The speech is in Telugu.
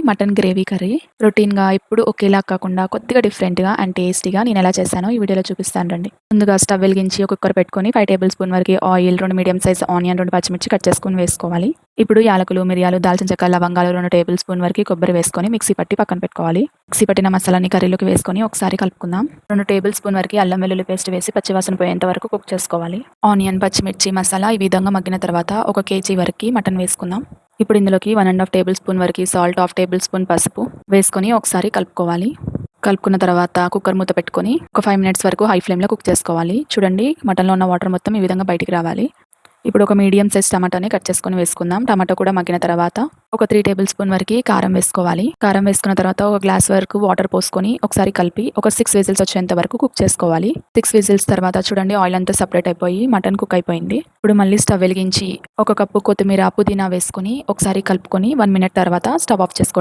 Mutton gravy curry. రొటీన్‌గా ఎప్పుడు ఒకేలా కాకుండా కొద్దిగా డిఫరెంట్‌గా అండ్ టేస్టీగా నేనెలా చేశానో ఈ వీడియోలో చూపిస్తాను రండి. ముందుగా స్టవ్ వెలిగించి ఒక కుక్కర్ పెట్టుకొని 5 టేబుల్ స్పూన్ వరకి ఆయిల్, 2 మీడియం సైజ్ ఆనియన్, 2 పచ్చిమిర్చి కట్ చేసుకొని వేసుకోవాలి. ఇప్పుడు యాలకులు, మిరియాలు, దాల్చిన చెక్క, లవంగాలు 2 టేబుల్ స్పూన్ వరకి కొబ్బరి వేసుకొని మిక్సీ పట్టి పక్కన పెట్టుకోవాలి. మిక్సీ పట్టిన మసాలాని కర్రీలోకి వేసుకొని ఒకసారి కలుపుకుందాం. 2 టేబుల్ స్పూన్ వరకి అల్లం వెల్లుల్లి పేస్ట్ వేసి పచ్చివాసన పోయేంత వరకు కుక్ చేసుకోవాలి. ఆనియన్, పచ్చిమిర్చి, మసాలా ఈ విధంగా మగ్గిన తర్వాత 1 కేజీ వరకి మటన్ వేసుకుందాం. ఇప్పుడు ఇందులోకి 1 ½ టేబుల్ స్పూన్ వరకి సాల్ట్, 1/2 టేబుల్ స్పూన్ పసుపు వేసుకొని ఒకసారి కలుపుకోవాలి. కలుపుకున్న తర్వాత కుక్కర్ మూత పెట్టుకొని ఒక 5 మినిట్స్ వరకు హై ఫ్లేమ్‌లో కుక్ చేసుకోవాలి. చూడండి మటన్‌లో ఉన్న వాటర్ మొత్తం ఈ విధంగా బయటికి రావాలి. ఇప్పుడు ఒక మీడియం సైజ్ టమాటాని కట్ చేసుకొని వేసుకుందాం. టమాటా కూడా మగ్గిన తర్వాత ఒక 3 టేబుల్ స్పూన్ వరకి కారం వేసుకోవాలి. కారం వేసుకున్న తర్వాత ఒక గ్లాస్ వరకు వాటర్ పోసుకొని ఒకసారి కలిపి ఒక 6 విజిల్స్ వచ్చేంత వరకు కుక్ చేసుకోవాలి. 6 విజిల్స్ తర్వాత చూడండి ఆయిల్ అంతా సెపరేట్ అయిపోయి మటన్ కుక్ అయిపోయింది. ఇప్పుడు మళ్ళీ స్టవ్ వెలిగించి ఒక కప్పు కొత్తిమీర, పుదీనా వేసుకొని ఒకసారి కలుపుకొని 1 మినిట్ తర్వాత స్టవ్ ఆఫ్ చేసుకోవడం.